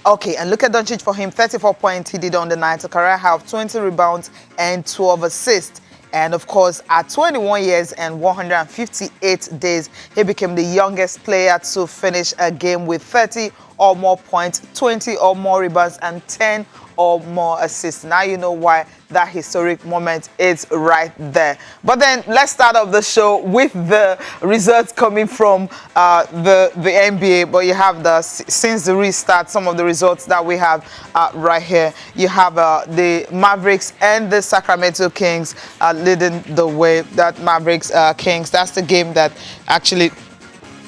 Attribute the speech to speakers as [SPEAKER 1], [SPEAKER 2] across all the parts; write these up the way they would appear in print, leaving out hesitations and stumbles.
[SPEAKER 1] Okay, and look at Doncic for him, 34 points he did on the night, a career high of 20 rebounds and 12 assists. And of course, at 21 years and 158 days, he became the youngest player to finish a game with 30 or more points, 20 or more rebounds, and 10 or more assists. Now you know why that historic moment is right there. But then let's start off the show with the results coming from the NBA. But you have since the restart, some of the results that we have right here. You have the Mavericks and the Sacramento Kings leading the way. That Mavericks Kings, that's the game that actually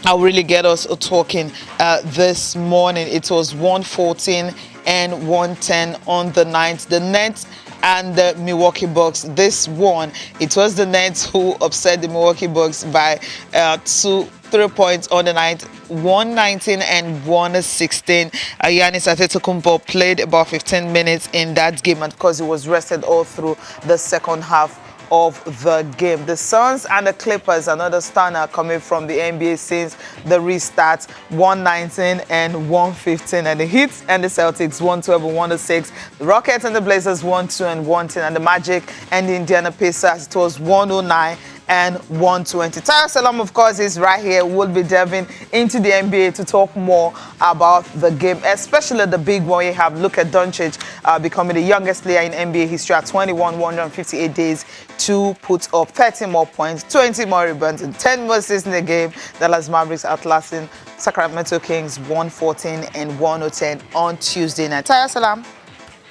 [SPEAKER 1] I'll really get us talking this morning. It was 114 and 110 on the night. The Nets and the Milwaukee Bucks. This one, it was the Nets who upset the Milwaukee Bucks by 3 points on the night, 119 and 116. Giannis Antetokounmpo played about 15 minutes in that game, and because he was rested all through the second half of the game. The Suns and the Clippers, another stunner coming from the NBA since the restart, 119 and 115. And the Heat and the Celtics, 112 and 106. The Rockets and the Blazers, 1-2 and 110. And the Magic and the Indiana Pacers, it was 109 and 120. Tara Salam, of course, is right here. We'll be delving into the NBA to talk more about the game, especially the big one. You have Luka Doncic becoming the youngest player in NBA history at 21, 158 days to put up 30 more points, 20 more rebounds, and 10 more assists in the game. Dallas Mavericks outlasting Sacramento Kings 114 and 110 on Tuesday night. Tara Salam,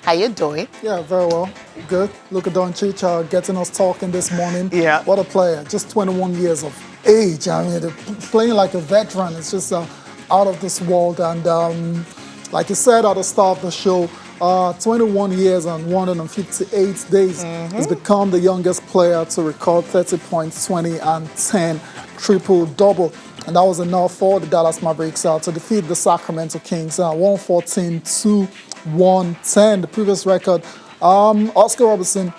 [SPEAKER 1] how you doing?
[SPEAKER 2] Yeah, very well. Good. Luka Doncic getting us talking this morning.
[SPEAKER 1] Yeah.
[SPEAKER 2] What a player. Just 21 years of age. I mean, playing like a veteran. It's just out of this world. And like you said at the start of the show, 21 years and 158 days. He's become the youngest player to record 30 points, 20 and 10 triple-double. And that was enough for the Dallas Mavericks to defeat the Sacramento Kings 114 to 110. The previous record, Oscar Robertson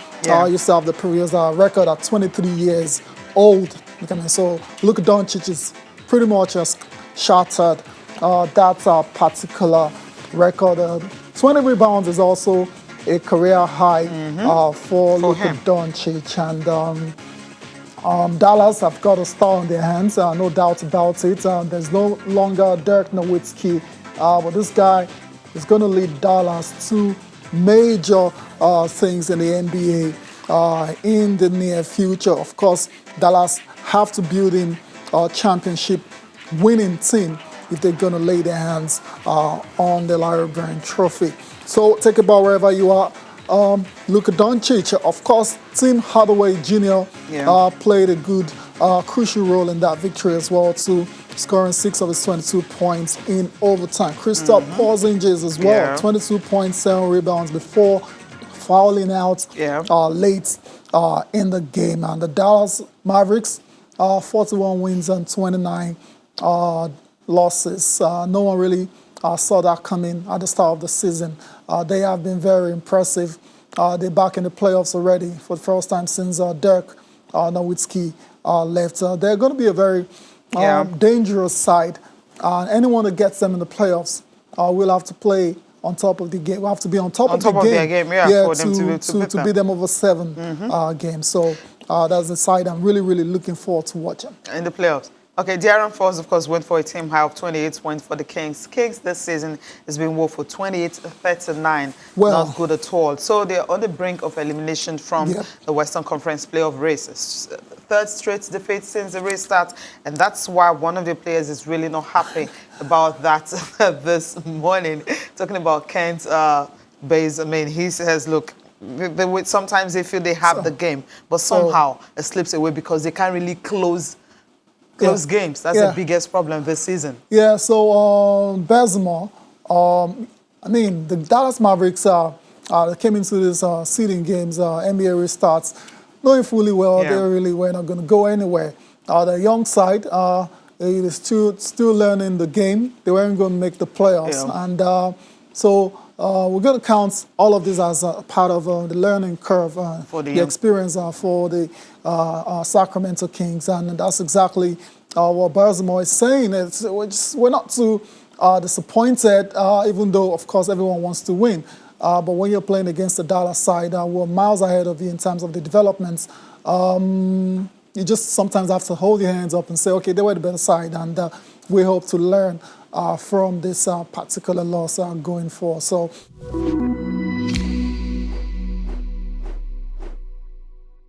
[SPEAKER 2] used to have the previous record at 23 years old. So Luka Doncic is pretty much just shattered that particular record. 20 rebounds is also a career high for Luka Doncic. And Dallas have got a star on their hands, no doubt about it. There's no longer Dirk Nowitzki, but this guy is going to lead Dallas to major things in the NBA in the near future. Of course, Dallas have to build in a championship winning team if they're going to lay their hands on the Larry Bird Trophy. So take it about wherever you are. Luka Doncic, of course, Tim Hardaway Jr. Played a good, crucial role in that victory as well, too, scoring 6 of his 22 points in overtime. Kristaps Porzingis as well, 22 points, 7 rebounds before fouling out late in the game. And the Dallas Mavericks, 41 wins and 29 losses. No one really saw that coming at the start of the season. They have been very impressive. They're back in the playoffs already for the first time since Dirk Nowitzki left. They're going to be a very dangerous side. Anyone that gets them in the playoffs will have to play on top of the game. We'll have to be on top of the game, for them to beat them over 7 games. So that's the side I'm really, really looking forward to watching.
[SPEAKER 1] In the playoffs. Okay, De'Aaron Fox, of course, went for a team high of 28 points for the Kings. Kings this season has been woeful, 28-39, not good at all. So they're on the brink of elimination from the Western Conference playoff race. Third straight defeat since the restart, and that's why one of the players is really not happy about that this morning. Talking about Kent Bays, I mean, he says, look, sometimes they feel they have the game, but somehow it slips away because they can't really close games. That's the biggest problem this season.
[SPEAKER 2] Yeah, so Bazemore, I mean, the Dallas Mavericks they came into this seeding games, NBA restarts, knowing fully well they really were not going to go anywhere. The young side, they were still learning the game. They weren't going to make the playoffs. And so we're going to count all of this as a part of the learning curve, for the experience for the Sacramento Kings. And that's exactly what Bazemore is saying. We're not too disappointed, even though, of course, everyone wants to win. But when you're playing against the Dallas side, we're miles ahead of you in terms of the developments. You just sometimes have to hold your hands up and say, okay, they were the better side, and we hope to learn from this particular loss going forward. So.